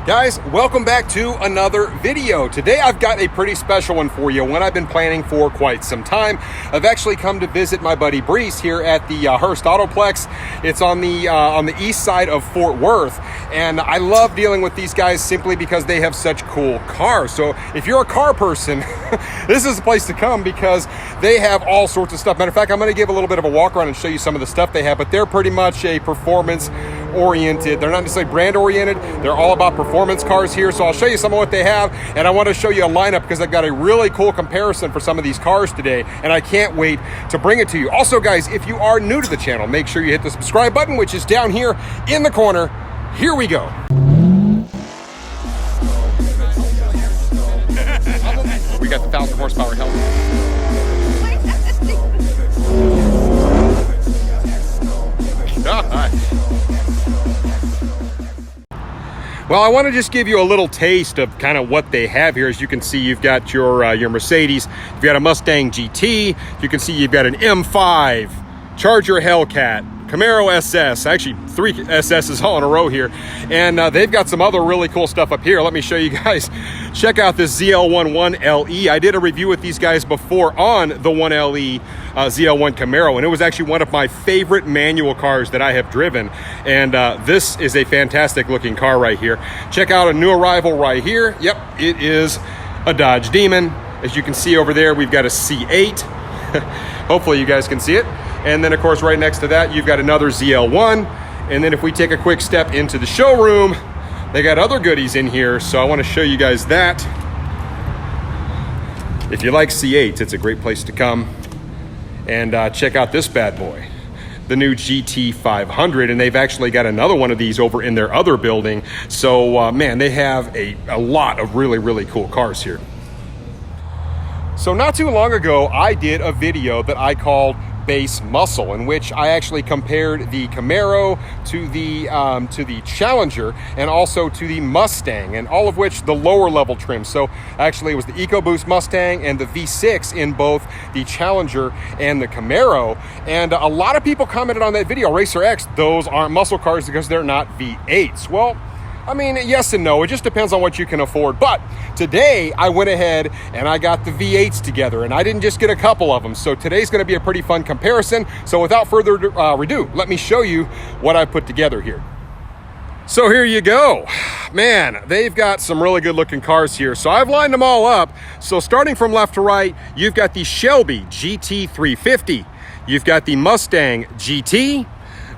Guys, welcome back to another video. Today I've got a pretty special one for you, one I've been planning for quite some time. I've actually come to visit my buddy Brees here at the Hurst Autoplex. It's on the east side of Fort Worth, and I love dealing with these guys simply because they have such cool cars. So if you're a car person, this is the place to come because they have all sorts of stuff. Matter of fact, I'm going to give a little bit of a walk around and show you some of the stuff they have, but they're pretty much a performance oriented. They're not necessarily brand oriented. They're all about performance cars here. So I'll show you some of what they have, and I want to show you a lineup because I've got a really cool comparison for some of these cars today, and I can't wait to bring it to you. Also, guys, if you are new to the channel, make sure you hit the subscribe button, which is down here in the corner. Here we go. We got the 1,000 horsepower helmet. Well, I want to just give you a little taste of kind of what they have here. As you can see, you've got your Mercedes, you've got a Mustang GT, you can see you've got an M5, Charger Hellcat, Camaro Ss, actually 3 SSs all in a row here, and they've got some other really cool stuff up here. Let me show you guys. Check out this ZL1 1LE. I did a review with these guys before on the 1LE ZL1 Camaro, and it was actually one of my favorite manual cars that I have driven, and this is a fantastic looking car right here. Check out a new arrival right here. Yep, it is a Dodge Demon. As you can see over there, we've got a C8. Hopefully you guys can see it. And then, of course, right next to that, you've got another ZL1. And then if we take a quick step into the showroom, they got other goodies in here. So I want to show you guys that. If you like C8s, it's a great place to come. And check out this bad boy, the new GT500. And they've actually got another one of these over in their other building. So, man, they have a lot of really, really cool cars here. So not too long ago, I did a video that I called Base Muscle, in which I actually compared the Camaro to the Challenger and also to the Mustang, and all of which the lower level trim. So actually it was the EcoBoost Mustang and the V6 in both the Challenger and the Camaro. And a lot of people commented on that video, Racer X, those aren't muscle cars because they're not V8s. Well, I mean, yes and no. It just depends on what you can afford. But today I went ahead and I got the V8s together, and I didn't just get a couple of them. So today's going to be a pretty fun comparison. So without further ado, let me show you what I put together here. So here you go. Man, they've got some really good looking cars here. So I've lined them all up. So starting from left to right, you've got the Shelby Gt350. You've got the Mustang GT.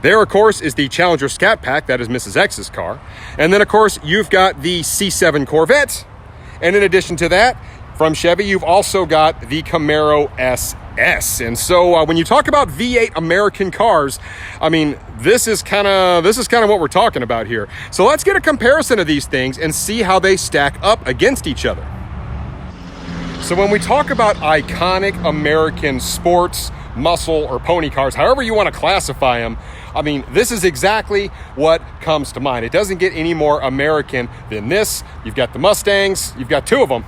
There, of course, is the Challenger Scatpack. That is Mrs. X's car. And then, of course, you've got the C7 Corvette. And in addition to that, from Chevy, you've also got the Camaro Ss. And so when you talk about V8 American cars, I mean, this is kind of what we're talking about here. So let's get a comparison of these things and see how they stack up against each other. So when we talk about iconic American sports, muscle, or pony cars, however you want to classify them, I mean, this is exactly what comes to mind. It doesn't get any more American than this. You've got the Mustangs, you've got 2 of them.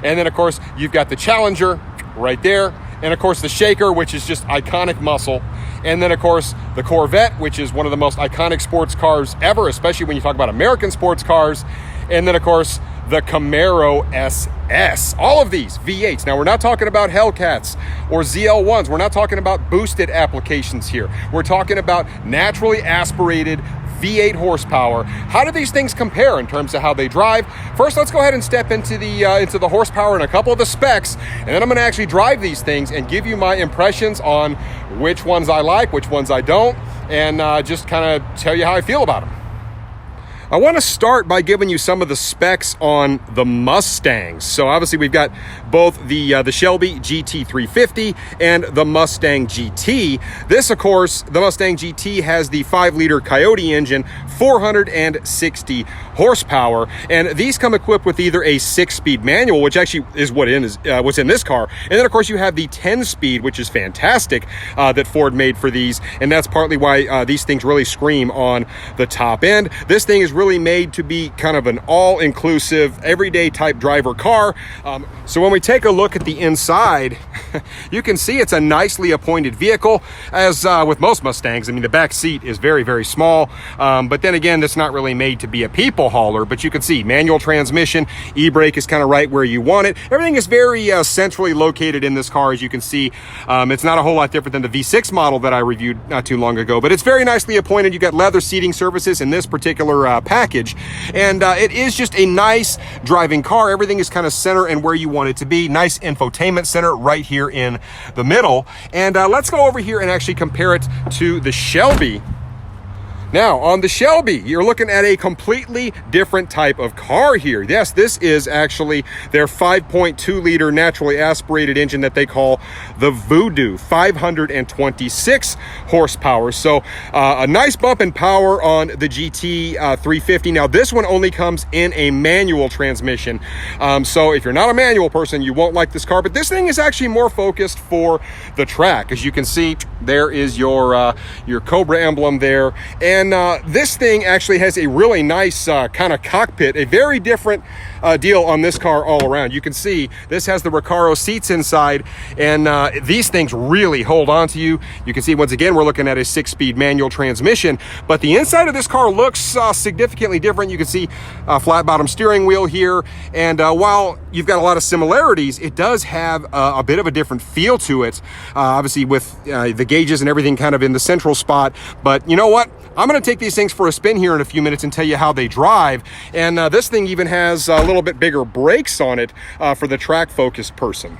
And then, of course, you've got the Challenger right there. And, of course, the Shaker, which is just iconic muscle. And then, of course, the Corvette, which is one of the most iconic sports cars ever, especially when you talk about American sports cars. And then, of course, the Camaro Ss. All of these V8s. Now, we're not talking about Hellcats or ZL1s. We're not talking about boosted applications here. We're talking about naturally aspirated V8 horsepower. How do these things compare in terms of how they drive? First, let's go ahead and step into the horsepower and a couple of the specs, and then I'm going to actually drive these things and give you my impressions on which ones I like, which ones I don't, and just kind of tell you how I feel about them. I want to start by giving you some of the specs on the Mustangs. So obviously we've got both the Shelby Gt350 and the Mustang GT. This, of course, the Mustang GT has the 5-liter Coyote engine, 460 horsepower, and these come equipped with either a 6-speed manual, which actually is what's in this car, and then of course you have the 10-speed, which is fantastic, that Ford made for these, and that's partly why these things really scream on the top end. This thing is really made to be kind of an all-inclusive, everyday type driver car. So when we take a look at the inside, you can see it's a nicely appointed vehicle. As with most Mustangs, I mean, the back seat is very, very small. But then again, it's not really made to be a people hauler. But you can see manual transmission, e-brake is kind of right where you want it. Everything is very centrally located in this car, as you can see. It's not a whole lot different than the V6 model that I reviewed not too long ago, but it's very nicely appointed. You got leather seating surfaces in this particular package, and it is just a nice driving car. Everything is kind of center and where you want it to be. Nice infotainment center right here in the middle. And let's go over here and actually compare it to the Shelby. Now, on the Shelby, you're looking at a completely different type of car here. Yes, this is actually their 5.2 liter naturally aspirated engine that they call the Voodoo, 526 horsepower. So a nice bump in power on the Gt350. Now, this one only comes in a manual transmission. So if you're not a manual person, you won't like this car, but this thing is actually more focused for the track. As you can see, there is your Cobra emblem there. And this thing actually has a really nice kind of cockpit, a very different deal on this car all around. You can see this has the Recaro seats inside, and these things really hold on to you. You can see, once again, we're looking at a 6-speed manual transmission, but the inside of this car looks significantly different. You can see a flat bottom steering wheel here, and while you've got a lot of similarities, it does have a bit of a different feel to it, obviously with the gauges and everything kind of in the central spot. But you know what? I'm going to take these things for a spin here in a few minutes and tell you how they drive. And this thing even has a little bit bigger brakes on it for the track-focused person.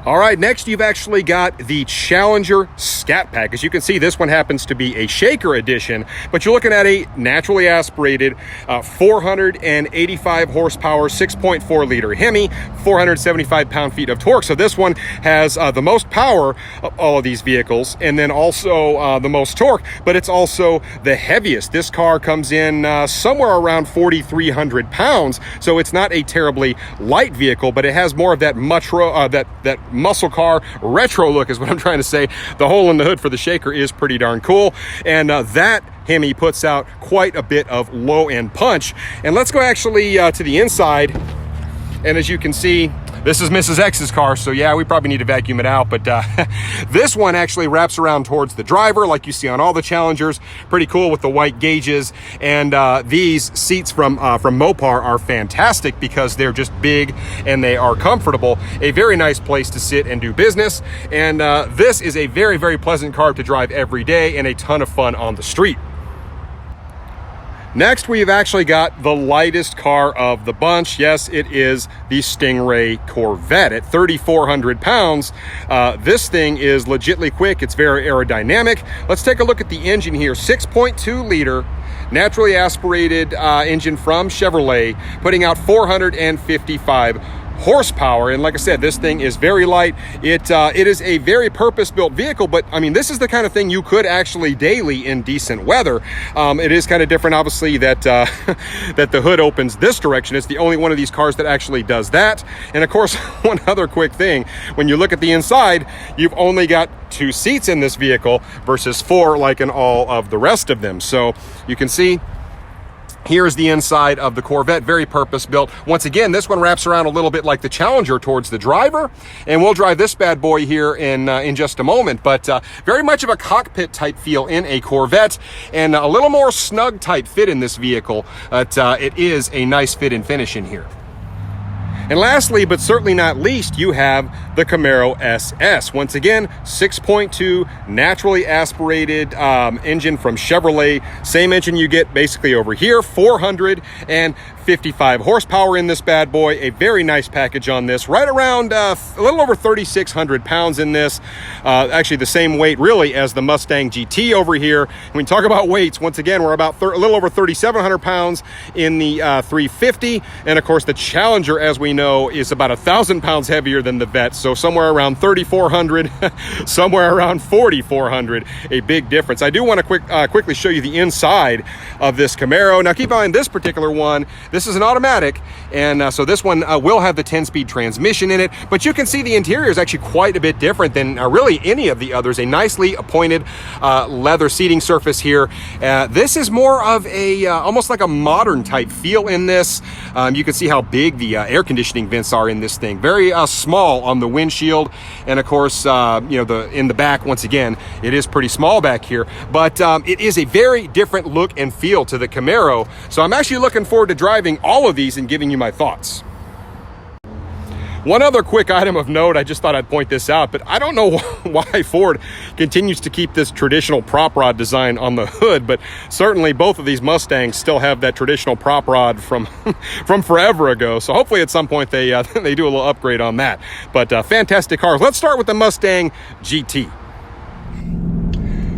All right, next you've actually got the Challenger Scatpack. As you can see, this one happens to be a shaker edition, but you're looking at a naturally aspirated 485 horsepower, 6.4 liter Hemi, 475 pound-feet of torque. So this one has the most power of all of these vehicles, and then also the most torque, but it's also the heaviest. This car comes in somewhere around 4,300 pounds, so it's not a terribly light vehicle, but it has more of that that muscle car retro look is what I'm trying to say. The hole in the hood for the shaker is pretty darn cool, and that Hemi puts out quite a bit of low-end punch. And let's go actually to the inside, and as you can see, this is Mrs. X's car, so yeah, we probably need to vacuum it out, but this one actually wraps around towards the driver like you see on all the Challengers. Pretty cool with the white gauges, and these seats from Mopar are fantastic because they're just big and they are comfortable. A very nice place to sit and do business, and this is a very, very pleasant car to drive every day and a ton of fun on the street. Next, we've actually got the lightest car of the bunch. Yes, it is the Stingray Corvette at 3,400 pounds. This thing is legitly quick. It's very aerodynamic. Let's take a look at the engine here. 6.2 liter naturally aspirated engine from Chevrolet, putting out 455 horsepower. And like I said, this thing is very light. It is a very purpose-built vehicle, but I mean, this is the kind of thing you could actually daily in decent weather. It is kind of different, obviously, that that the hood opens this direction. It's the only one of these cars that actually does that. And of course, one other quick thing, when you look at the inside, you've only got 2 seats in this vehicle versus 4 like in all of the rest of them. So you can see here's the inside of the Corvette, very purpose-built. Once again, this one wraps around a little bit like the Challenger towards the driver, and we'll drive this bad boy here in just a moment. But very much of a cockpit type feel in a Corvette, and a little more snug type fit in this vehicle. But it is a nice fit and finish in here. And lastly, but certainly not least, you have the Camaro Ss. Once again, 6.2 naturally aspirated engine from Chevrolet. Same engine you get basically over here, 455 horsepower in this bad boy. A very nice package on this, right around a little over 3,600 pounds in this. Actually the same weight really as the Mustang GT over here. When we talk about weights, once again, we're about a little over 3,700 pounds in the 350. And of course the Challenger, as we me know, is about 1,000 pounds heavier than the Vette. So somewhere around 3,400, somewhere around 4,400, a big difference. I do want to quickly show you the inside of this Camaro. Now keep in mind, this particular one, this is an automatic, and so this one will have the 10-speed transmission in it, but you can see the interior is actually quite a bit different than really any of the others. A nicely appointed leather seating surface here. This is more of a almost like a modern type feel in this. You can see how big the air conditioning vents are in this thing. Very small on the windshield, and of course, you know, in the back, once again, it is pretty small back here, but it is a very different look and feel to the Camaro. So I'm actually looking forward to driving all of these and giving you my thoughts. One other quick item of note, I just thought I'd point this out, but I don't know why Ford continues to keep this traditional prop rod design on the hood, but certainly both of these Mustangs still have that traditional prop rod from forever ago. So hopefully at some point they do a little upgrade on that. But fantastic cars. Let's start with the Mustang GT.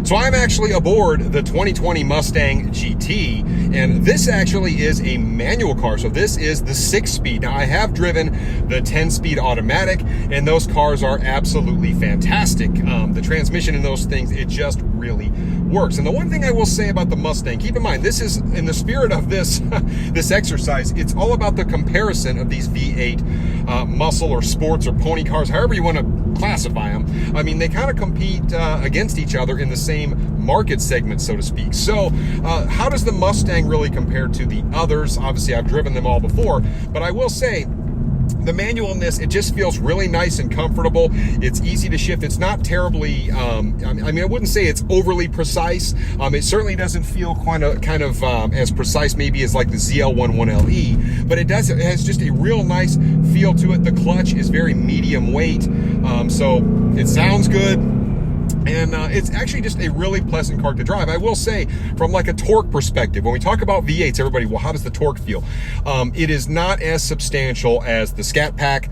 So I'm actually aboard the 2020 Mustang GT, and this actually is a manual car. So this is the 6-speed. Now I have driven the 10-speed automatic, and those cars are absolutely fantastic. The transmission in those things, it just really works. And the one thing I will say about the Mustang, keep in mind, this is in the spirit of this this exercise, it's all about the comparison of these V8 muscle or sports or pony cars, however you want to classify them. I mean, they kind of compete against each other in the same market segment, so to speak. So how does the Mustang really compare to the others? Obviously, I've driven them all before, but I will say, the manual in this, it just feels really nice and comfortable. It's easy to shift. It's not terribly, I mean, I wouldn't say it's overly precise. It certainly doesn't feel kind of as precise maybe as like the ZL11LE, but it has just a real nice feel to it. The clutch is very medium weight, so it sounds good. And it's actually just a really pleasant car to drive. I will say, from like a torque perspective, when we talk about V8s, everybody, well, how does the torque feel? It is not as substantial as the Scatpack.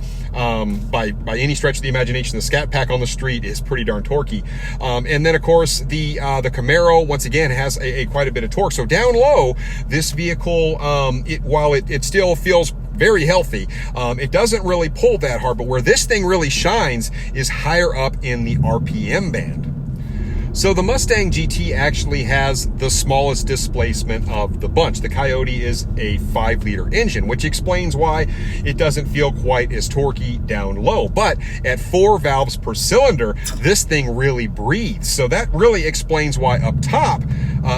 By any stretch of the imagination, the Scatpack on the street is pretty darn torquey. And then, of course, the Camaro, once again, has quite a bit of torque. So down low, this vehicle, while it still feels very healthy, it doesn't really pull that hard, but where this thing really shines is higher up in the RPM band. So the Mustang GT actually has the smallest displacement of the bunch. The Coyote is a 5-liter engine, which explains why it doesn't feel quite as torquey down low. But at 4 valves per cylinder, this thing really breathes. So that really explains why up top,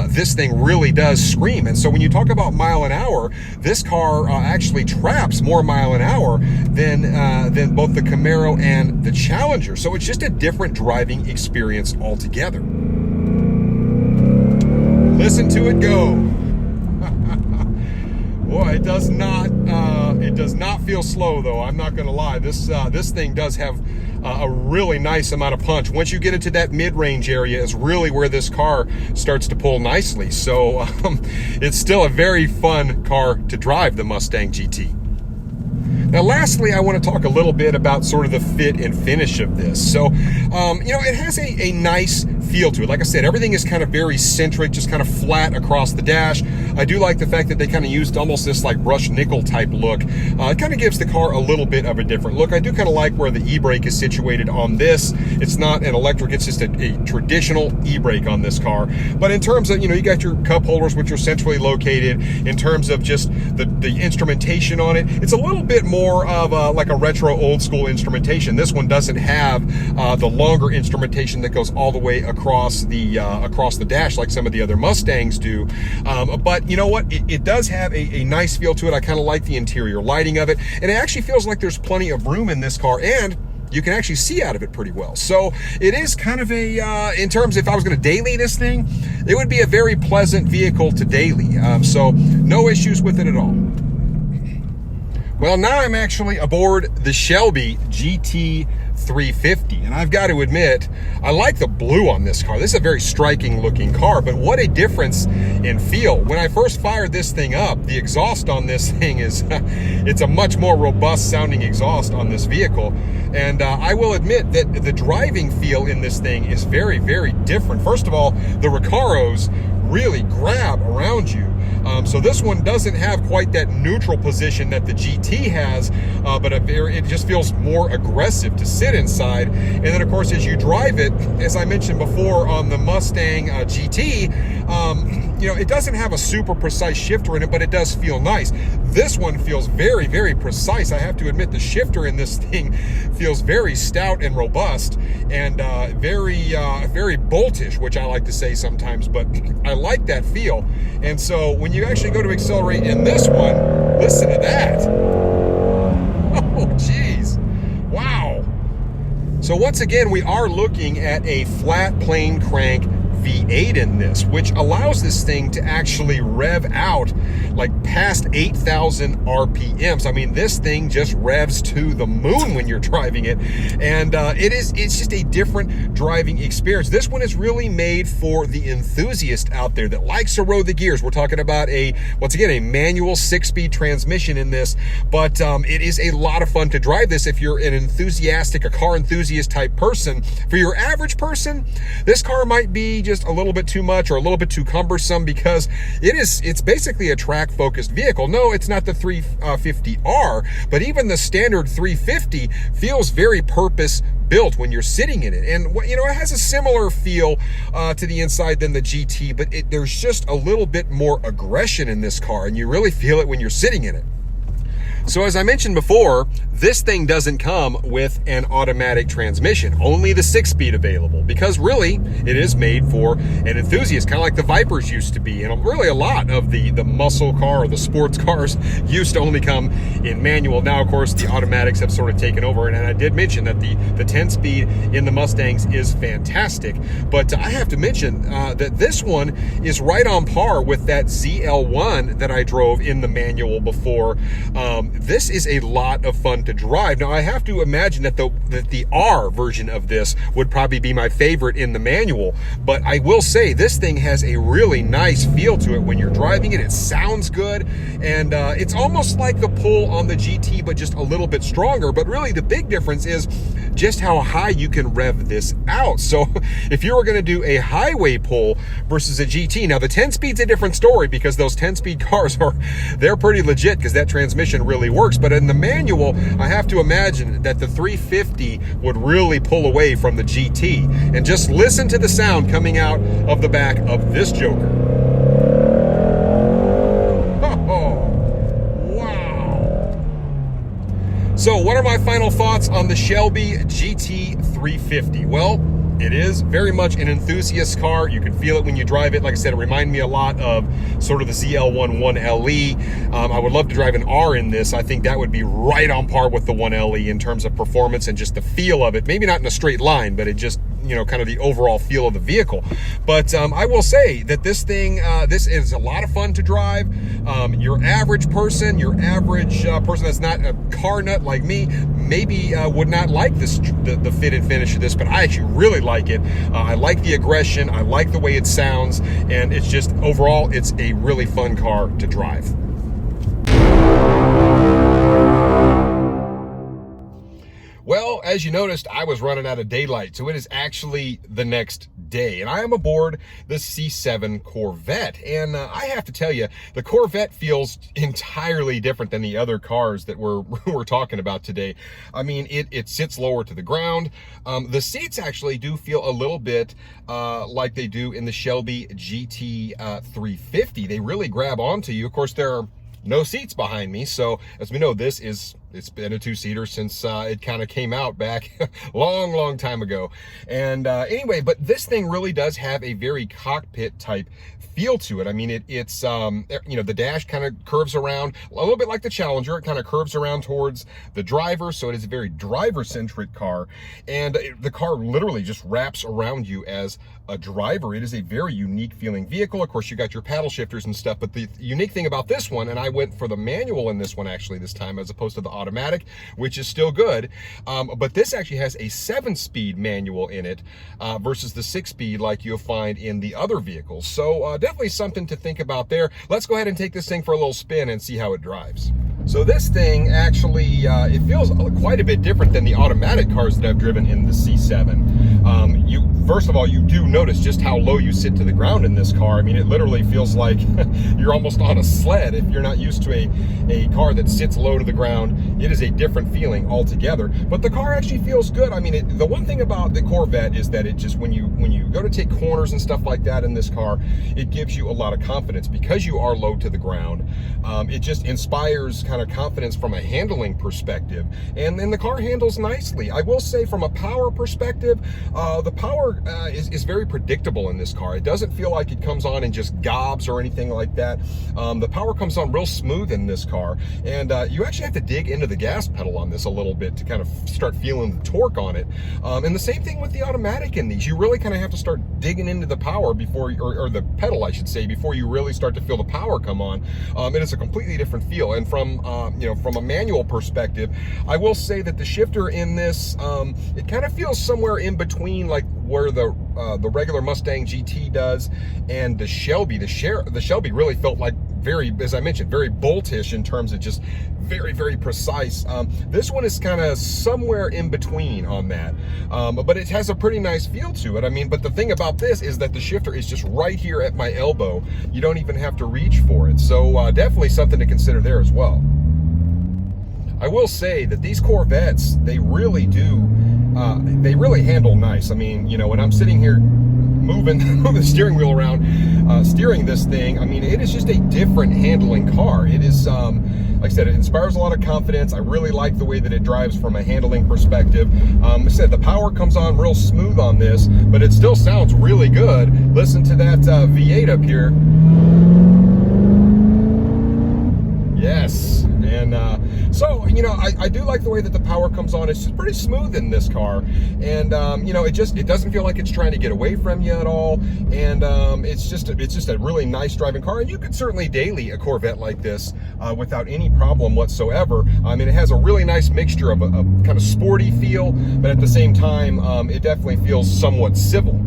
this thing really does scream. And so when you talk about mile an hour, this car actually traps more mile an hour than both the Camaro and the Challenger. So it's just a different driving experience altogether. Listen to it go. Boy, it does not feel slow though. I'm not gonna lie. This thing does have a really nice amount of punch. Once you get into that mid-range area is really where this car starts to pull nicely. So it's still a very fun car to drive, the Mustang GT. Now, lastly, I want to talk a little bit about sort of the fit and finish of this. So, you know, it has a nice feel to it. Like I said, everything is kind of very centric, just kind of flat across the dash. I do like the fact that they kind of used almost this like brushed nickel type look. It kind of gives the car a little bit of a different look. I do kind of like where the e-brake is situated on this. It's not an electric, it's just a traditional e-brake on this car. But in terms of, you know, you got your cup holders, which are centrally located. In terms of just the instrumentation on it, it's a little bit more of like a retro old school instrumentation. This one doesn't have the longer instrumentation that goes all the way across the dash like some of the other Mustangs do. But you know what? It does have a nice feel to it. I kind of like the interior lighting of it, and it actually feels like there's plenty of room in this car, and you can actually see out of it pretty well. So it is kind of in terms, if I was going to daily this thing, it would be a very pleasant vehicle to daily. So no issues with it at all. Well, now I'm actually aboard the Shelby Gt350, and I've got to admit, I like the blue on this car. This is a very striking looking car, but what a difference in feel. When I first fired this thing up, the exhaust on this thing is, it's a much more robust sounding exhaust on this vehicle. And I will admit that the driving feel in this thing is very, very different. First of all, the Recaros really grab around you. So this one doesn't have quite that neutral position that the GT has, but it just feels more aggressive to sit inside. And then of course, as you drive it, as I mentioned before on the Mustang GT, you know, it doesn't have a super precise shifter in it, but it does feel nice. This one feels very, very precise. I have to admit, the shifter in this thing feels very stout and robust, and very boltish, which I like to say sometimes, but I like that feel. And so when you actually go to accelerate in this one, listen to that. Oh, geez. Wow. So once again, we are looking at a flat plane crank V8 in this, which allows this thing to actually rev out like past 8,000 RPMs. I mean, this thing just revs to the moon when you're driving it, and it's just a different driving experience. This one is really made for the enthusiast out there that likes to roll the gears. We're talking about once again, a manual 6-speed transmission in this, but it is a lot of fun to drive this if you're a car enthusiast type person. For your average person, this car might be just a little bit too much or a little bit too cumbersome, because it's basically a track focused vehicle. No, it's not the 350R, but even the standard 350 feels very purpose built when you're sitting in it. And you know, it has a similar feel to the inside than the GT, but there's just a little bit more aggression in this car, and you really feel it when you're sitting in it. So as I mentioned before, this thing doesn't come with an automatic transmission, only the 6-speed available, because really it is made for an enthusiast, kind of like the Vipers used to be. And really a lot of the muscle car or the sports cars used to only come in manual. Now, of course, the automatics have sort of taken over. And I did mention that the 10-speed in the Mustangs is fantastic. But I have to mention that this one is right on par with that ZL1 that I drove in the manual before. This is a lot of fun to drive. Now, I have to imagine that the R version of this would probably be my favorite in the manual, but I will say this thing has a really nice feel to it when you're driving it. It sounds good, and it's almost like the pull on the GT, but just a little bit stronger. But really the big difference is just how high you can rev this out. So if you were going to do a highway pull versus a GT, now the 10-speed's a different story, because those 10-speed cars they're pretty legit, because that transmission really works. But in the manual, I have to imagine that the 350 would really pull away from the GT. And just listen to the sound coming out of the back of this joker. Oh, wow. So what are my final thoughts on the Shelby Gt350? Well, it is very much an enthusiast car. You can feel it when you drive it. Like I said, it reminds me a lot of sort of the ZL1 1LE. I would love to drive an R in this. I think that would be right on par with the 1LE in terms of performance and just the feel of it. Maybe not in a straight line, but it just, you know, kind of the overall feel of the vehicle. But I will say that this thing, this is a lot of fun to drive. Your average person, person that's not a car nut like me, maybe would not like this, the fit and finish of this, but I actually really like it. I like the aggression. I like the way it sounds, and it's just overall, it's a really fun car to drive. Well, as you noticed, I was running out of daylight, so it is actually the next day, and I am aboard the C7 Corvette. And I have to tell you, the Corvette feels entirely different than the other cars that we're talking about today. I mean, it sits lower to the ground. The seats actually do feel a little bit like they do in the Shelby Gt350. They really grab onto you. Of course, there are no seats behind me, so as we know, it's been a two-seater since it kind of came out back long time ago. And anyway, but this thing really does have a very cockpit type feel to it. I mean, it's you know, the dash kind of curves around a little bit like the Challenger. It kind of curves around towards the driver, so it is a very driver-centric car, and the car literally just wraps around you as a driver. It is a very unique feeling vehicle. Of course, you got your paddle shifters and stuff, but the unique thing about this one, and I went for the manual in this one actually this time as opposed to the automatic, which is still good, but this actually has a 7-speed manual in it versus the 6-speed like you'll find in the other vehicles. So definitely something to think about there. Let's go ahead and take this thing for a little spin and see how it drives. So this thing actually, it feels quite a bit different than the automatic cars that I've driven in the C7. First of all, you do notice just how low you sit to the ground in this car. I mean, it literally feels like you're almost on a sled if you're not used to a car that sits low to the ground. It is a different feeling altogether. But the car actually feels good. I mean, the one thing about the Corvette is that it just, when you go to take corners and stuff like that in this car, it gives you a lot of confidence because you are low to the ground. It just inspires kind of confidence from a handling perspective, and then the car handles nicely. I will say, from a power perspective, the power is very predictable in this car. It doesn't feel like it comes on and just gobs or anything like that. The power comes on real smooth in this car, and you actually have to dig into the gas pedal on this a little bit to kind of start feeling the torque on it. And the same thing with the automatic in these. You really kind of have to start digging into the power before, or the pedal, I should say, before you really start to feel the power come on. And it's a completely different feel. And from from a manual perspective, I will say that the shifter in this, it kind of feels somewhere in between, like where the regular Mustang GT does and the Shelby. The Shelby really felt like very, as I mentioned, very boltish in terms of just very, very precise. This one is kind of somewhere in between on that, but it has a pretty nice feel to it. I mean, but the thing about this is that the shifter is just right here at my elbow. You don't even have to reach for it. So definitely something to consider there as well. I will say that these Corvettes, they really do, they really handle nice. I mean, you know, when I'm sitting here moving the steering wheel around, steering this thing, I mean, it is just a different handling car. It is, like I said, it inspires a lot of confidence. I really like the way that it drives from a handling perspective. I said the power comes on real smooth on this, but it still sounds really good. Listen to that V8 up here. Yes. And so, you know, I do like the way that the power comes on. It's just pretty smooth in this car, and you know, it doesn't feel like it's trying to get away from you at all. And it's just a really nice driving car, and you could certainly daily a Corvette like this without any problem whatsoever. I mean, it has a really nice mixture of a kind of sporty feel, but at the same time, it definitely feels somewhat civil.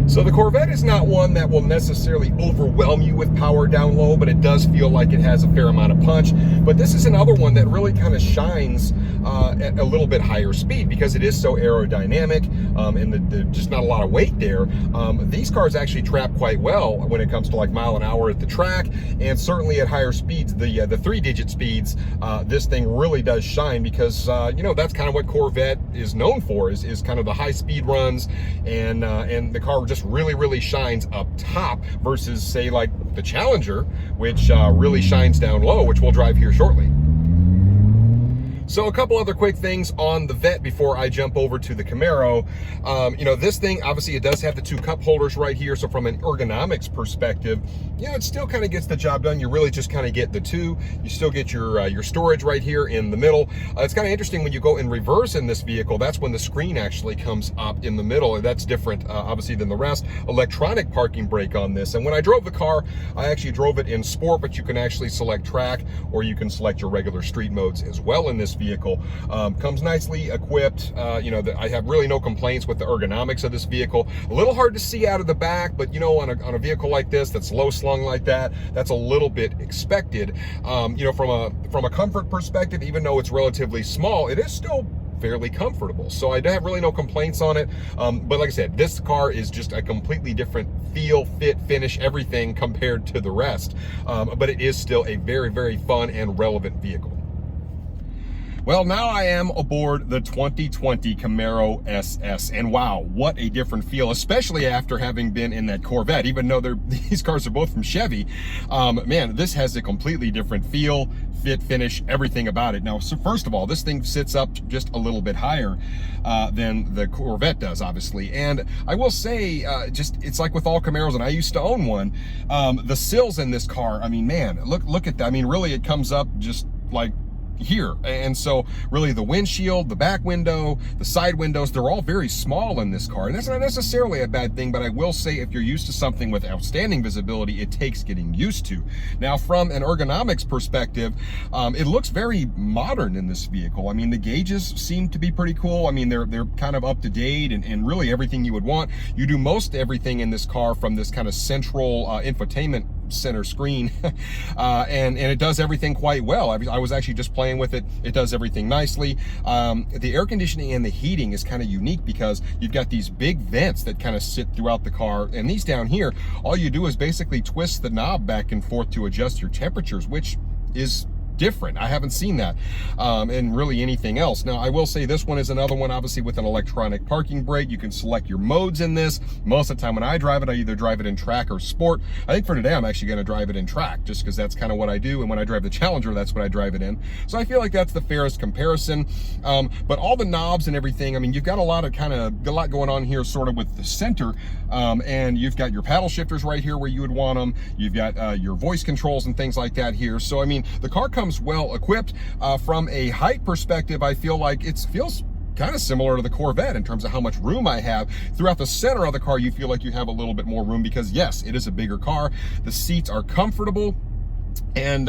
So the Corvette is not one that will necessarily overwhelm you with power down low, but it does feel like it has a fair amount of punch. But this is another one that really kind of shines at a little bit higher speed because it is so aerodynamic, and just not a lot of weight there. These cars actually trap quite well when it comes to like mile an hour at the track, and certainly at higher speeds, the 3-digit speeds, this thing really does shine because you know, that's kind of what Corvette is known for, is kind of the high speed runs, and the car just really shines up top versus, say, like the Challenger, which really shines down low, which we'll drive here shortly. So a couple other quick things on the Vette before I jump over to the Camaro. You know, this thing, obviously it does have the 2 cup holders right here. So from an ergonomics perspective, you know, it still kind of gets the job done. You really just kind of get the 2. You still get your storage right here in the middle. It's kind of interesting when you go in reverse in this vehicle, that's when the screen actually comes up in the middle. And that's different, obviously, than the rest. Electronic parking brake on this. And when I drove the car, I actually drove it in sport, but you can actually select track, or you can select your regular street modes as well in this vehicle. Comes nicely equipped. You know, I have really no complaints with the ergonomics of this vehicle. A little hard to see out of the back, but you know, on a vehicle like this that's low slung like that, that's a little bit expected. You know, from a comfort perspective, even though it's relatively small, it is still fairly comfortable. So I have really no complaints on it. But like I said, this car is just a completely different feel, fit, finish, everything compared to the rest. But it is still a very fun and relevant vehicle. Well, now I am aboard the 2020 Camaro Ss, and wow, what a different feel, especially after having been in that Corvette. Even though these cars are both from Chevy, man, this has a completely different feel, fit, finish, everything about it. Now, so first of all, this thing sits up just a little bit higher than the Corvette does, obviously. And I will say, it's like with all Camaros, and I used to own one, the sills in this car, I mean, man, look at that. I mean, really, it comes up just like here. And so really the windshield, the back window, the side windows, they're all very small in this car. And that's not necessarily a bad thing, but I will say if you're used to something with outstanding visibility, it takes getting used to. Now, from an ergonomics perspective, it looks very modern in this vehicle. I mean, the gauges seem to be pretty cool. I mean, they're kind of up to date and really everything you would want. You do most everything in this car from this kind of central infotainment center screen. And it does everything quite well. I was actually just playing with it. It does everything nicely. The air conditioning and the heating is kind of unique because you've got these big vents that kind of sit throughout the car, and these down here, all you do is basically twist the knob back and forth to adjust your temperatures, which is different. I haven't seen that in really anything else. Now, I will say this one is another one, obviously, with an electronic parking brake. You can select your modes in this. Most of the time when I drive it, I either drive it in track or sport. I think for today, I'm actually going to drive it in track, just because that's kind of what I do. And when I drive the Challenger, that's what I drive it in. So I feel like that's the fairest comparison. But all the knobs and everything, I mean, you've got a lot going on here, sort of with the center. And you've got your paddle shifters right here where you would want them. You've got your voice controls and things like that here. So, I mean, the car comes well equipped. From a height perspective, I feel like it feels kind of similar to the Corvette in terms of how much room I have. Throughout the center of the car, you feel like you have a little bit more room because, yes, it is a bigger car. The seats are comfortable. And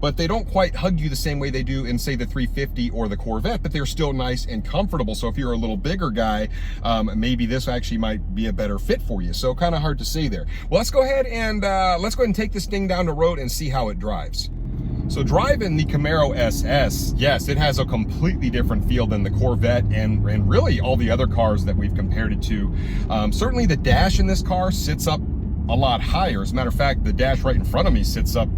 but they don't quite hug you the same way they do in, say, the 350 or the Corvette, but they're still nice and comfortable. So if you're a little bigger guy, maybe this actually might be a better fit for you. So kind of hard to say there. Well, let's go ahead and take this thing down the road and see how it drives. So driving the Camaro SS, yes, it has a completely different feel than the Corvette and really all the other cars that we've compared it to. Certainly the dash in this car sits up a lot higher. As a matter of fact, the dash right in front of me sits up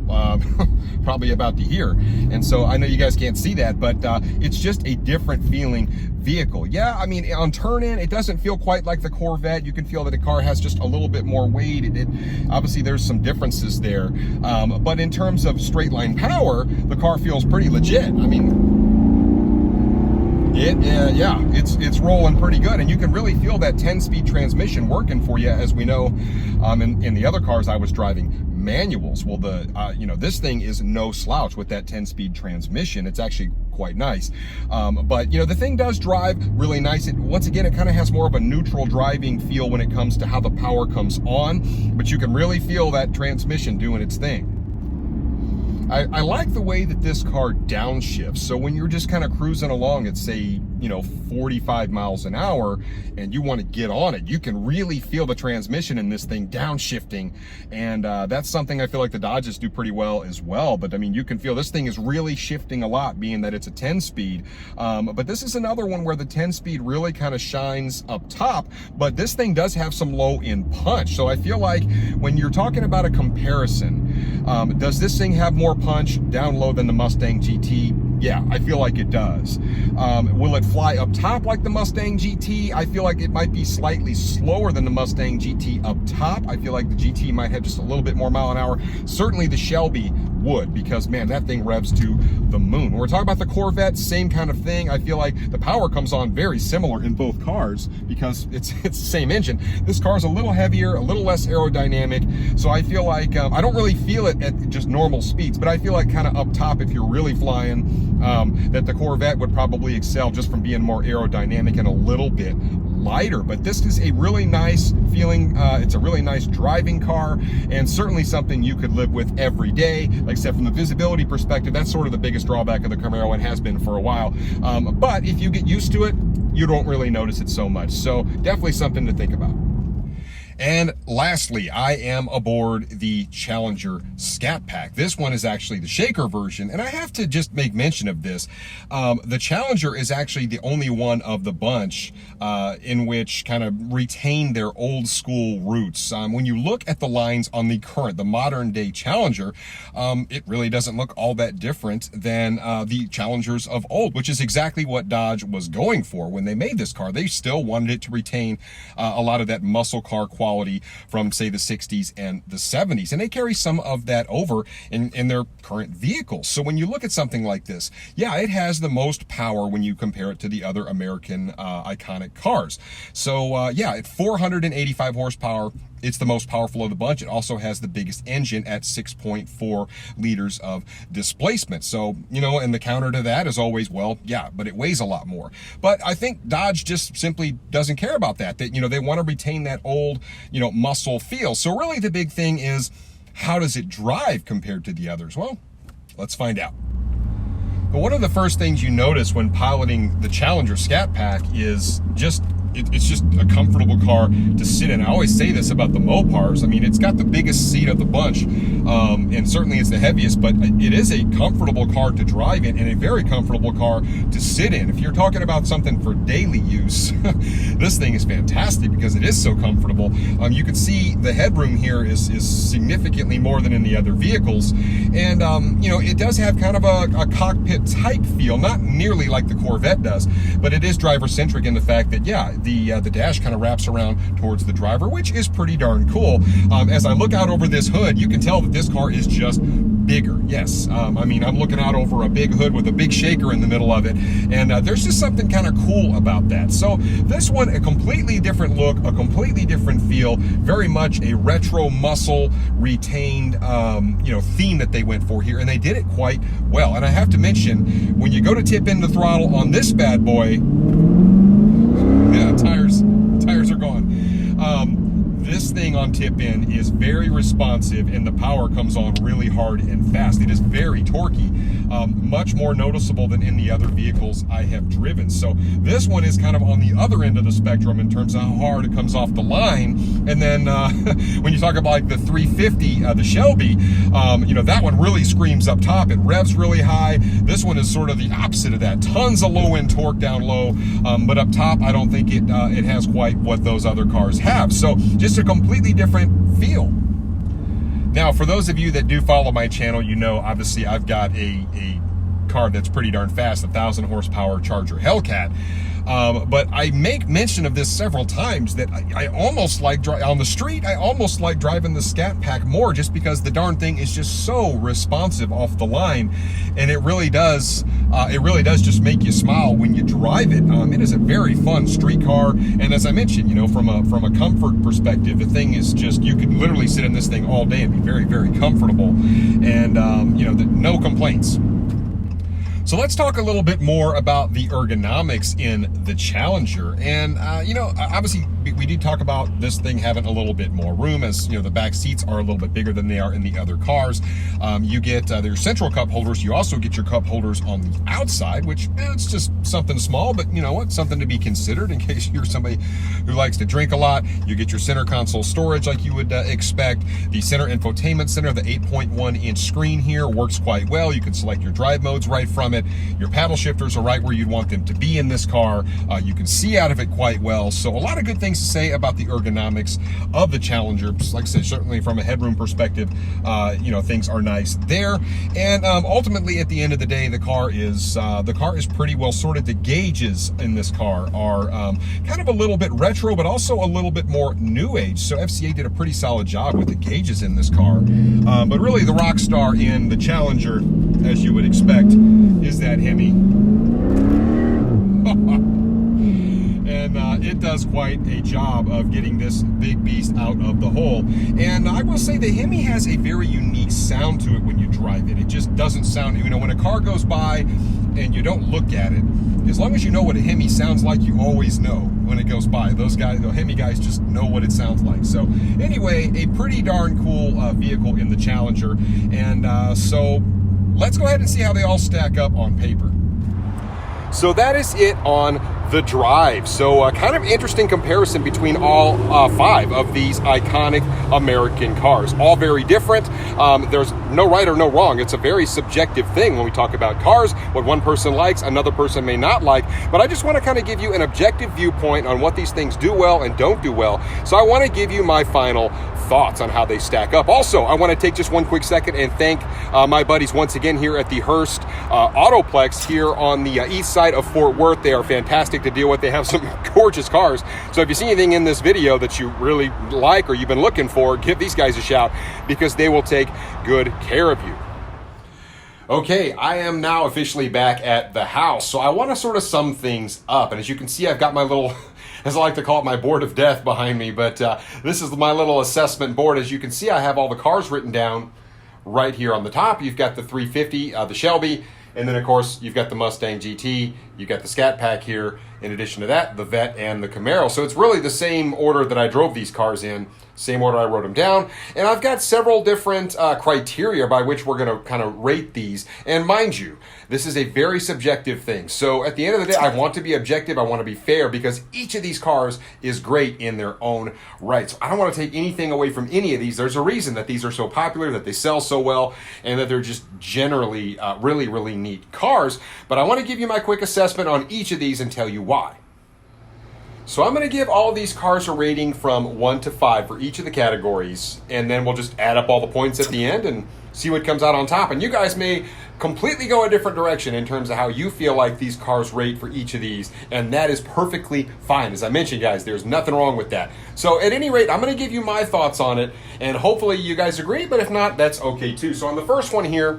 probably about to here. And so I know you guys can't see that, but it's just a different feeling vehicle. Yeah, I mean, on turn-in, it doesn't feel quite like the Corvette. You can feel that the car has just a little bit more weight. Obviously, there's some differences there. But in terms of straight line power, the car feels pretty legit. I mean, yeah, it's rolling pretty good, and you can really feel that 10-speed transmission working for you, as we know in the other cars I was driving, manuals. Well, this thing is no slouch with that 10-speed transmission. It's actually quite nice. But the thing does drive really nice. Once again, it kind of has more of a neutral driving feel when it comes to how the power comes on, but you can really feel that transmission doing its thing. I like the way that this car downshifts. So when you're just kind of cruising along at, say, 45 miles an hour and you want to get on it, you can really feel the transmission in this thing downshifting. And that's something I feel like the Dodges do pretty well as well. But I mean, you can feel this thing is really shifting a lot, being that it's a 10-speed. But this is another one where the 10-speed really kind of shines up top, but this thing does have some low end punch. So I feel like when you're talking about a comparison, does this thing have more punch down low than the Mustang GT? Yeah, I feel like it does. Will it fly up top like the Mustang GT? I feel like it might be slightly slower than the Mustang GT up top. I feel like the GT might have just a little bit more mile an hour. Certainly the Shelby would, because man, that thing revs to the moon. When we're talking about the Corvette, same kind of thing. I feel like the power comes on very similar in both cars because it's the same engine. This car is a little heavier, a little less aerodynamic. So I feel like I don't really feel it at just normal speeds, but I feel like kind of up top, if you're really flying, that the Corvette would probably excel just from being more aerodynamic and a little bit lighter. But this is a really nice feeling. It's a really nice driving car, and certainly something you could live with every day. Like I said, from the visibility perspective, that's sort of the biggest drawback of the Camaro and has been for a while. But if you get used to it, you don't really notice it so much. So definitely something to think about. And lastly, I am aboard the Challenger Scatpack. This one is actually the shaker version, and I have to just make mention of this. The Challenger is actually the only one of the bunch in which kind of retain their old school roots. When you look at the lines on the modern day Challenger, it really doesn't look all that different than the Challengers of old, which is exactly what Dodge was going for when they made this car. They still wanted it to retain a lot of that muscle car quality from, say, the 60s and the 70s, and they carry some of that over in their current vehicles. So when you look at something like this, yeah, it has the most power when you compare it to the other American iconic cars. So yeah, at 485 horsepower, it's the most powerful of the bunch. It also has the biggest engine at 6.4 liters of displacement. So, and the counter to that is always, well, yeah, but it weighs a lot more. But I think Dodge just simply doesn't care about that. They want to retain that old, muscle feel. So really the big thing is, how does it drive compared to the others? Well, let's find out. But one of the first things you notice when piloting the Challenger Scatpack is just it's just a comfortable car to sit in. I always say this about the Mopars. I mean, it's got the biggest seat of the bunch, and certainly it's the heaviest, but it is a comfortable car to drive in and a very comfortable car to sit in. If you're talking about something for daily use, this thing is fantastic because it is so comfortable. You can see the headroom here is significantly more than in the other vehicles, and you know, it does have kind of a cockpit type feel, not nearly like the Corvette does, but it is driver centric in the fact that, yeah, the dash kind of wraps around towards the driver, which is pretty darn cool. As I look out over this hood, you can tell that this car is just bigger. Yes, I mean, I'm looking out over a big hood with a big shaker in the middle of it, and there's just something kind of cool about that. So this one, a completely different look, a completely different feel, very much a retro muscle retained you know, theme that they went for here, and they did it quite well. And I have to mention, when you go to tip in the throttle on this bad boy, yeah, tires are gone. This thing on tip in is very responsive, and the power comes on really hard and fast. It is very torquey, much more noticeable than in the other vehicles I have driven. So this one is kind of on the other end of the spectrum in terms of how hard it comes off the line. And then when you talk about like the 350, the Shelby, you know, that one really screams up top. It revs really high. This one is sort of the opposite of that. Tons of low end torque down low, but up top, I don't think it has quite what those other cars have. So just a completely different feel. Now, for those of you that do follow my channel, you know, obviously I've got a car that's pretty darn fast, 1,000 horsepower Charger Hellcat. But I make mention of this several times that I almost like on the street. I almost like driving the Scatpack more, just because the darn thing is just so responsive off the line, and it really does just make you smile when you drive it. It is a very fun street car, and as I mentioned, you know, from a comfort perspective, the thing is just, you could literally sit in this thing all day and be very, very comfortable, and you know, no complaints. So let's talk a little bit more about the ergonomics in the Challenger. And, you know, obviously we did talk about this thing having a little bit more room, as, you know, the back seats are a little bit bigger than they are in the other cars. You get their central cup holders. You also get your cup holders on the outside, which, it's just something small, but you know what, something to be considered in case you're somebody who likes to drink a lot. You get your center console storage like you would expect. The center infotainment center, the 8.1 inch screen here, works quite well. You can select your drive modes right from it. Your paddle shifters are right where you'd want them to be in this car. You can see out of it quite well. So a lot of good things to say about the ergonomics of the Challenger. Like I said, certainly from a headroom perspective, you know, things are nice there. And ultimately, at the end of the day, the car is pretty well sorted. The gauges in this car are kind of a little bit retro, but also a little bit more new age. So FCA did a pretty solid job with the gauges in this car. But really, the rock star in the Challenger, as you would expect, is that Hemi. And it does quite a job of getting this big beast out of the hole. And I will say the Hemi has a very unique sound to it when you drive it. It just doesn't sound, you know, when a car goes by and you don't look at it, as long as you know what a Hemi sounds like, you always know when it goes by. Those guys, the Hemi guys, just know what it sounds like. So anyway, a pretty darn cool vehicle in the Challenger. And so let's go ahead and see how they all stack up on paper. So that is it on the drive. So kind of interesting comparison between all 5 of these iconic American cars. All very different. There's no right or no wrong. It's a very subjective thing when we talk about cars. What one person likes, another person may not like. But I just want to kind of give you an objective viewpoint on what these things do well and don't do well. So I want to give you my final thoughts on how they stack up. Also, I want to take just one quick second and thank my buddies once again here at the Hurst Autoplex here on the east side of Fort Worth. They are fantastic to deal with. They have some gorgeous cars. So if you see anything in this video that you really like or you've been looking for, give these guys a shout because they will take good care of you. Okay, I am now officially back at the house. So I want to sort of sum things up. And as you can see, I've got my little, as I like to call it, my board of death behind me. But this is my little assessment board. As you can see, I have all the cars written down right here on the top. You've got the 350, the Shelby, and then of course you've got the Mustang GT, you've got the Scatpack here, In addition to that, the Vette and the Camaro. So it's really the same order that I drove these cars in, same order I wrote them down. And I've got several different criteria by which we're going to kind of rate these. And mind you, this is a very subjective thing. So at the end of the day, I want to be objective. I want to be fair because each of these cars is great in their own right. So I don't want to take anything away from any of these. There's a reason that these are so popular, that they sell so well, and that they're just generally really, really neat cars. But I want to give you my quick assessment on each of these and tell you why. So I'm going to give all of these cars a rating from 1 to 5 for each of the categories, and then we'll just add up all the points at the end and see what comes out on top. And you guys may completely go a different direction in terms of how you feel like these cars rate for each of these, and that is perfectly fine. As I mentioned, guys, there's nothing wrong with that. So at any rate, I'm going to give you my thoughts on it, and hopefully you guys agree, but if not, that's okay too. So on the first one here,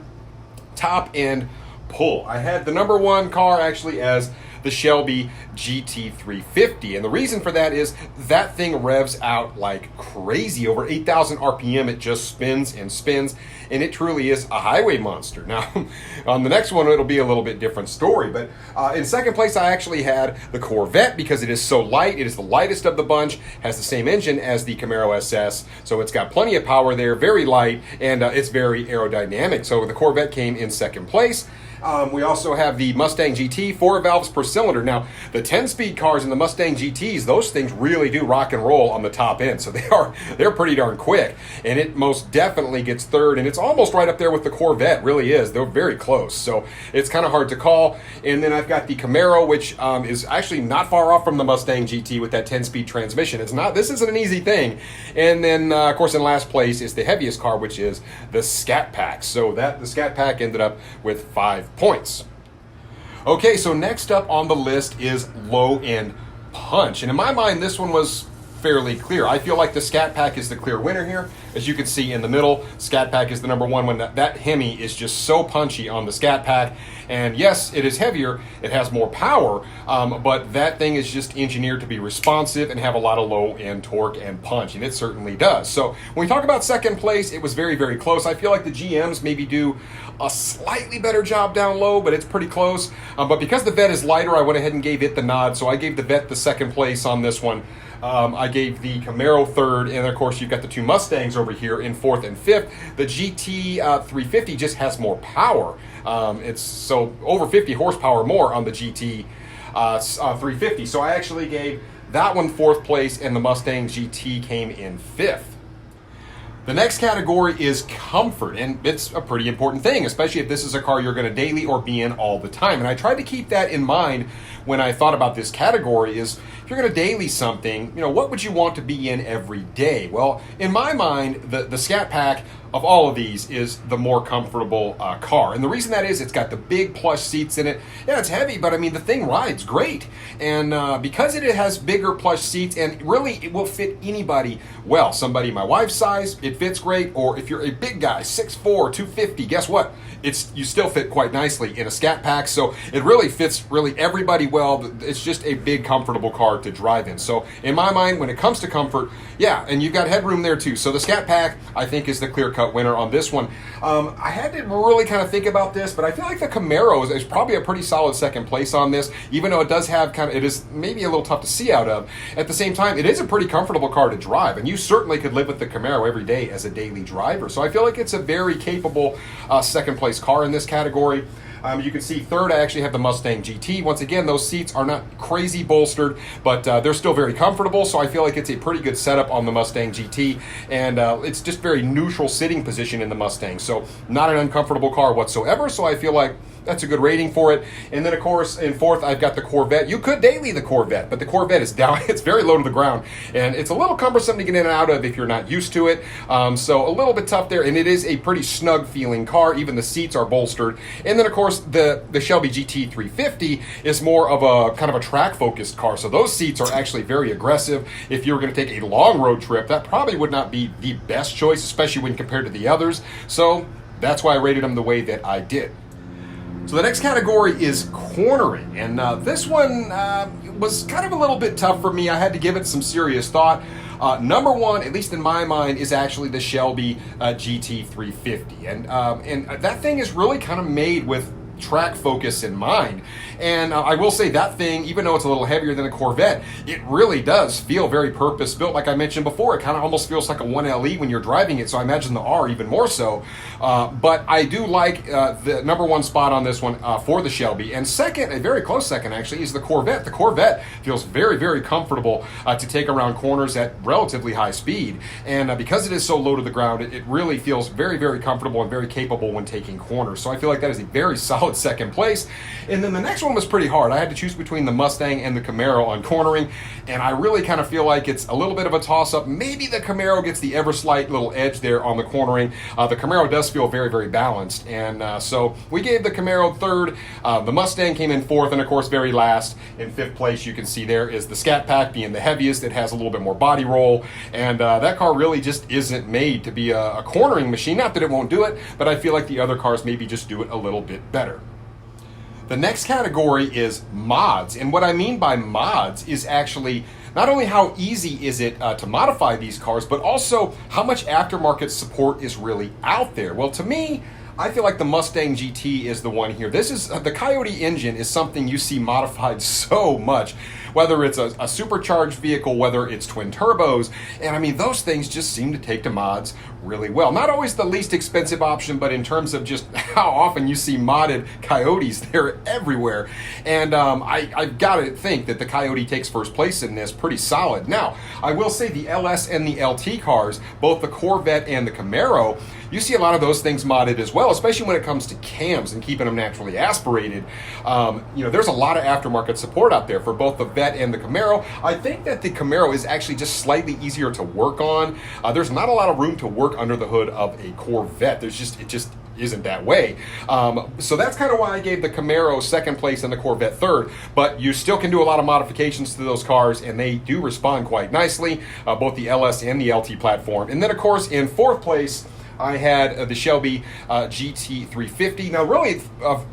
top end pull. I had the number one car actually as the Shelby Gt350, and the reason for that is that thing revs out like crazy. Over 8,000 RPM, it just spins and spins, and it truly is a highway monster. Now, on the next one, it'll be a little bit different story, but in second place, I actually had the Corvette because it is so light. It is the lightest of the bunch, has the same engine as the Camaro Ss, so it's got plenty of power there, very light, and it's very aerodynamic. So the Corvette came in second place. We also have the Mustang GT, 4 valves per cylinder. Now, the 10-speed cars in the Mustang GTs, those things really do rock and roll on the top end. So they're pretty darn quick. And it most definitely gets third. And it's almost right up there with the Corvette, really is. They're very close. So it's kind of hard to call. And then I've got the Camaro, which is actually not far off from the Mustang GT with that 10-speed transmission. This isn't an easy thing. And then, of course, in last place is the heaviest car, which is the Scatpack. So the Scatpack ended up with 5 points. Okay, so next up on the list is low-end punch. And in my mind, this one was fairly clear. I feel like the Scatpack is the clear winner here. As you can see in the middle, Scatpack is the number one. When that Hemi is just so punchy on the Scatpack. And yes, it is heavier, it has more power, but that thing is just engineered to be responsive and have a lot of low-end torque and punch, and it certainly does. So when we talk about second place, it was very, very close. I feel like the GMs maybe do a slightly better job down low, but it's pretty close. But because the Vette is lighter, I went ahead and gave it the nod, so I gave the Vette the second place on this one. I gave the Camaro third, and of course you've got the two Mustangs over here in fourth and fifth. The GT350 just has more power. It's so over 50 horsepower more on the GT350. So I actually gave that one fourth place, and the Mustang GT came in fifth. The next category is comfort, and it's a pretty important thing, especially if this is a car you're going to daily or be in all the time. And I tried to keep that in mind when I thought about this category is, if you're going to daily something, what would you want to be in every day? Well, in my mind, the Scatpack of all of these is the more comfortable car. And the reason that is, it's got the big plush seats in it. Yeah, it's heavy, but I mean, the thing rides great. And because it has bigger plush seats, and really it will fit anybody well. Somebody my wife's size, it fits great. Or if you're a big guy, 6'4", 250, guess what? You still fit quite nicely in a Scatpack. So it really fits really everybody well. It's just a big, comfortable car to drive in. So in my mind, when it comes to comfort, yeah, and you've got headroom there too. So the Scatpack, I think, is the clear-cut winner on this one. I had to really kind of think about this, but I feel like the Camaro is probably a pretty solid second place on this, even though it does have it is maybe a little tough to see out of. At the same time, it is a pretty comfortable car to drive, and you certainly could live with the Camaro every day as a daily driver. So I feel like it's a very capable second place car in this category. You can see third, I actually have the Mustang GT. Once again, those seats are not crazy bolstered, but they're still very comfortable, so I feel like it's a pretty good setup on the Mustang GT, and it's just very neutral sitting position in the Mustang, so not an uncomfortable car whatsoever, so I feel like that's a good rating for it. And then, of course, in fourth, I've got the Corvette. You could daily the Corvette, but the Corvette is down. It's very low to the ground, and it's a little cumbersome to get in and out of if you're not used to it. So a little bit tough there, and it is a pretty snug-feeling car. Even the seats are bolstered. And then, of course, the Shelby Gt350 is more of a kind of a track-focused car, so those seats are actually very aggressive. If you were going to take a long road trip, that probably would not be the best choice, especially when compared to the others. So that's why I rated them the way that I did. So the next category is cornering, and this one was kind of a little bit tough for me. I had to give it some serious thought. Number one, at least in my mind, is actually the Shelby Gt350, and that thing is really kind of made with track focus in mind. And I will say that thing, even though it's a little heavier than a Corvette, it really does feel very purpose-built. Like I mentioned before, it kind of almost feels like a 1LE when you're driving it, so I imagine the R even more so. But I do like the number one spot on this one for the Shelby. And second, a very close second actually, is the Corvette. The Corvette feels very, very comfortable to take around corners at relatively high speed. And because it is so low to the ground, it really feels very, very comfortable and very capable when taking corners. So I feel like that is a very solid second place. And then the next one was pretty hard. I had to choose between the Mustang and the Camaro on cornering, and I really kind of feel like it's a little bit of a toss-up. Maybe the Camaro gets the ever slight little edge there on the cornering. The Camaro does feel very, very balanced, and so we gave the Camaro third. The Mustang came in fourth, and of course very last in fifth place you can see there is the Scatpack, being the heaviest. It has a little bit more body roll, and that car really just isn't made to be a cornering machine. Not that it won't do it, but I feel like the other cars maybe just do it a little bit better. The next category is mods, and what I mean by mods is actually not only how easy is it to modify these cars, but also how much aftermarket support is really out there. Well, to me, I feel like the Mustang GT is the one here. This is the Coyote engine is something you see modified so much, whether it's a supercharged vehicle, whether it's twin turbos, and I mean those things just seem to take to mods really well. Not always the least expensive option, but in terms of just how often you see modded Coyotes, they're everywhere. And I've got to think that the Coyote takes first place in this pretty solid. Now, I will say the LS and the LT cars, both the Corvette and the Camaro, you see a lot of those things modded as well, especially when it comes to cams and keeping them naturally aspirated. There's a lot of aftermarket support out there for both the Vet and the Camaro. I think that the Camaro is actually just slightly easier to work on. There's not a lot of room to work under the hood of a Corvette. It just isn't that way. So that's kind of why I gave the Camaro second place and the Corvette third, but you still can do a lot of modifications to those cars, and they do respond quite nicely, both the LS and the LT platform. And then of course in fourth place, I had the Shelby Gt350. Now, really,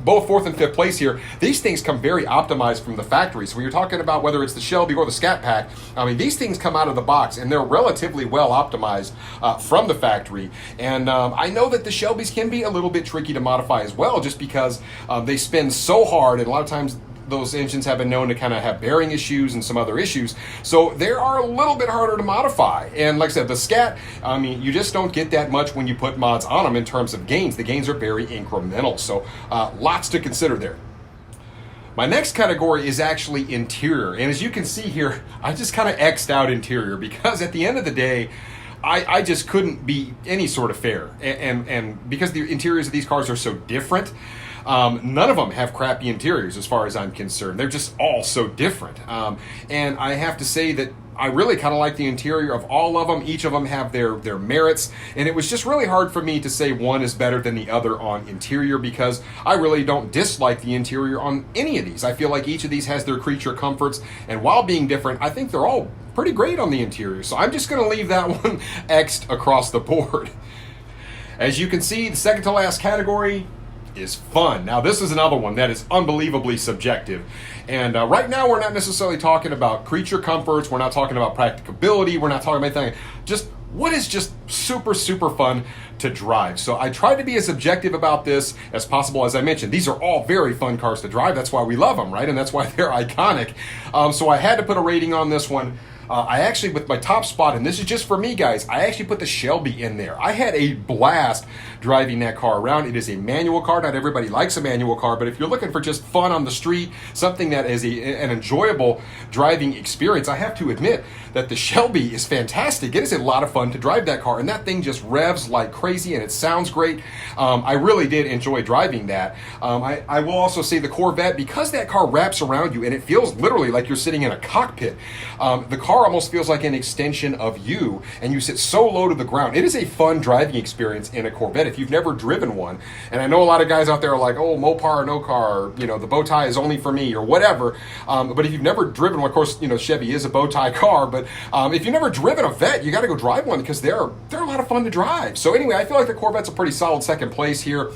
both fourth and fifth place here, these things come very optimized from the factory. So when you're talking about whether it's the Shelby or the Scatpack, I mean, these things come out of the box, and they're relatively well optimized from the factory. And I know that the Shelbys can be a little bit tricky to modify as well, just because they spin so hard, and a lot of times those engines have been known to kind of have bearing issues and some other issues. So they are a little bit harder to modify. And like I said, the Scat, I mean, you just don't get that much when you put mods on them in terms of gains. The gains are very incremental. So lots to consider there. My next category is actually interior. And as you can see here, I just kind of X'd out interior because at the end of the day, I just couldn't be any sort of fair. And because the interiors of these cars are so different, none of them have crappy interiors as far as I'm concerned. They're just all so different. And I have to say that I really kind of like the interior of all of them. Each of them have their merits. And it was just really hard for me to say one is better than the other on interior because I really don't dislike the interior on any of these. I feel like each of these has their creature comforts. And while being different, I think they're all pretty great on the interior. So I'm just going to leave that one X'd across the board. As you can see, the second to last category is fun. Now, this is another one that is unbelievably subjective. And right now, we're not necessarily talking about creature comforts. We're not talking about practicability. We're not talking about anything. Just what is just super, super fun to drive. So I tried to be as objective about this as possible. As I mentioned, these are all very fun cars to drive. That's why we love them, right? And that's why they're iconic. So I had to put a rating on this one. I actually, with my top spot, and this is just for me, guys, I actually put the Shelby in there. I had a blast driving that car around. It is a manual car. Not everybody likes a manual car, but if you're looking for just fun on the street, something that is an enjoyable driving experience, I have to admit that the Shelby is fantastic. It is a lot of fun to drive that car, and that thing just revs like crazy, and it sounds great. I really did enjoy driving that. I will also say the Corvette, because that car wraps around you, and it feels literally like you're sitting in a cockpit. The car almost feels like an extension of you, and you sit so low to the ground. It is a fun driving experience in a Corvette if you've never driven one. And I know a lot of guys out there are like, oh, Mopar or no car, or, the bow tie is only for me, or whatever. But if you've never driven one, of course, Chevy is a bow tie car, but if you've never driven a Vet, you got to go drive one because they're a lot of fun to drive. So anyway, I feel like the Corvette's a pretty solid second place here.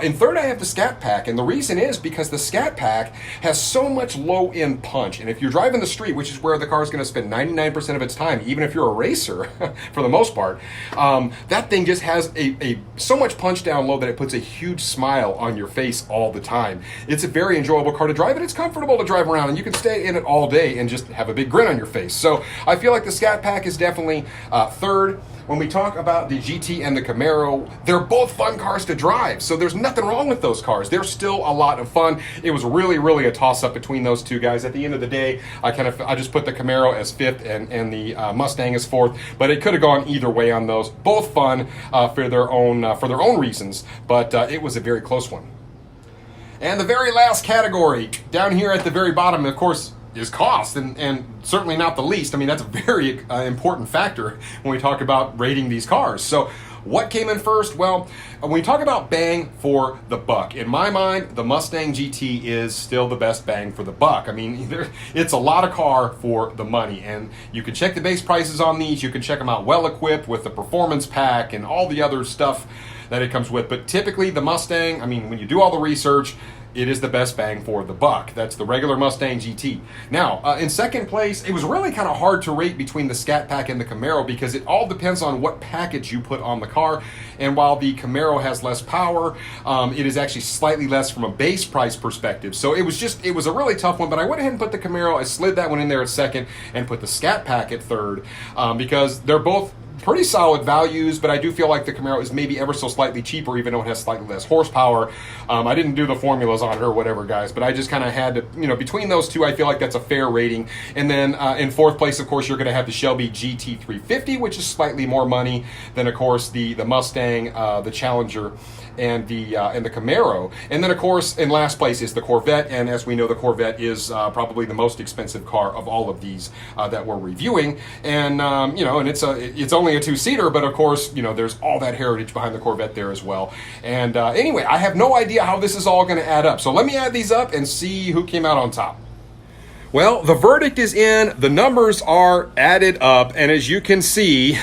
In third, I have the Scatpack, and the reason is because the Scatpack has so much low-end punch, and if you're driving the street, which is where the car is going to spend 99% of its time, even if you're a racer, for the most part, that thing just has a so much punch down low that it puts a huge smile on your face all the time. It's a very enjoyable car to drive, and it's comfortable to drive around, and you can stay in it all day and just have a big grin on your face. So I feel like the Scatpack is definitely third. When we talk about the GT and the Camaro, they're both fun cars to drive, so there's nothing wrong with those cars. They're still a lot of fun. It was really a toss-up between those two guys. At the end of the day, I just put the Camaro as fifth and the Mustang as fourth, but it could have gone either way on those. Both fun for their own reasons, but it was a very close one. And the very last category, down here at the very bottom, of course, is cost, and certainly not the least. I mean, that's a very important factor when we talk about rating these cars. So what came in first? Well, when we talk about bang for the buck, in my mind, the Mustang GT is still the best bang for the buck. I mean, it's a lot of car for the money, and you can check the base prices on these. You can check them out well equipped with the performance pack and all the other stuff that it comes with. But typically the Mustang, I mean, when you do all the research, it is the best bang for the buck. That's the regular Mustang GT. Now, in second place, it was really kind of hard to rate between the Scatpack and the Camaro because it all depends on what package you put on the car. And while the Camaro has less power, it is actually slightly less from a base price perspective. So it was a really tough one, but I went ahead and put the Camaro, I slid that one in there at second and put the Scatpack at third because they're both pretty solid values, but I do feel like the Camaro is maybe ever so slightly cheaper, even though it has slightly less horsepower. I didn't do the formulas on her or whatever, guys, but I just kind of had to, between those two, I feel like that's a fair rating. And then in fourth place, of course, you're going to have the Shelby Gt350, which is slightly more money than, of course, the Mustang, the Challenger, and the Camaro. And then, of course, in last place is the Corvette, and as we know, the Corvette is probably the most expensive car of all of these that we're reviewing. And and it's only a two-seater, but of course, there's all that heritage behind the Corvette there as well. And anyway, I have no idea how this is all going to add up. So let me add these up and see who came out on top. Well, the verdict is in, the numbers are added up, and as you can see,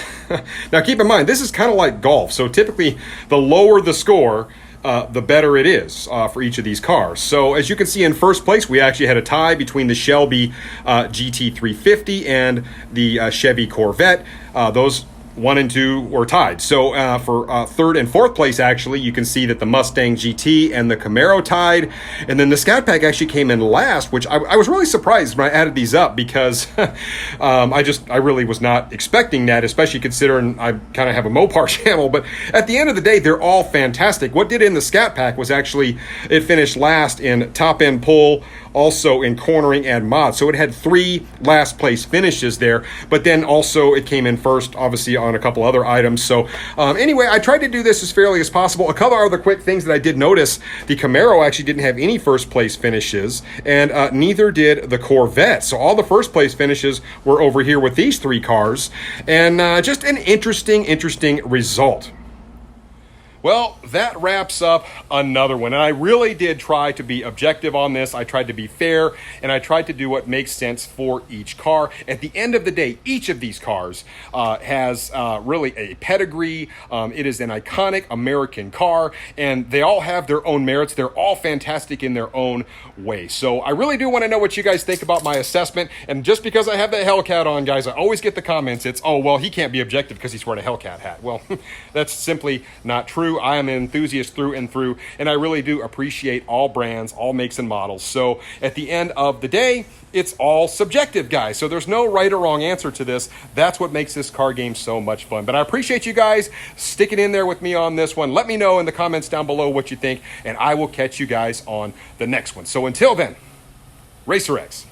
now keep in mind, this is kind of like golf, so typically the lower the score, the better it is for each of these cars. So as you can see, in first place, we actually had a tie between the Shelby Gt350 and the Chevy Corvette. Those 1 and 2 were tied. So for third and fourth place, actually, you can see that the Mustang GT and the Camaro tied. And then the Scatpack actually came in last, which I was really surprised when I added these up because I really was not expecting that, especially considering I kind of have a Mopar channel. But at the end of the day, they're all fantastic. What did in the Scatpack was actually, it finished last in top end pull, also in cornering and mod. So it had 3 last place finishes there, but then also it came in first, obviously, on a couple other items. So anyway, I tried to do this as fairly as possible. A couple other quick things that I did notice, the Camaro actually didn't have any first place finishes, and neither did the Corvette. So all the first place finishes were over here with these 3 cars, and just an interesting result. Well, that wraps up another one. And I really did try to be objective on this. I tried to be fair, and I tried to do what makes sense for each car. At the end of the day, each of these cars has really a pedigree. It is an iconic American car, and they all have their own merits. They're all fantastic in their own way. So I really do want to know what you guys think about my assessment. And just because I have that Hellcat on, guys, I always get the comments. It's, oh, well, he can't be objective because he's wearing a Hellcat hat. Well, that's simply not true. I am an enthusiast through and through, and I really do appreciate all brands, all makes and models. So at the end of the day, it's all subjective, guys. So there's no right or wrong answer to this. That's what makes this car game so much fun. But I appreciate you guys sticking in there with me on this one. Let me know in the comments down below what you think, and I will catch you guys on the next one. So until then, Racer X.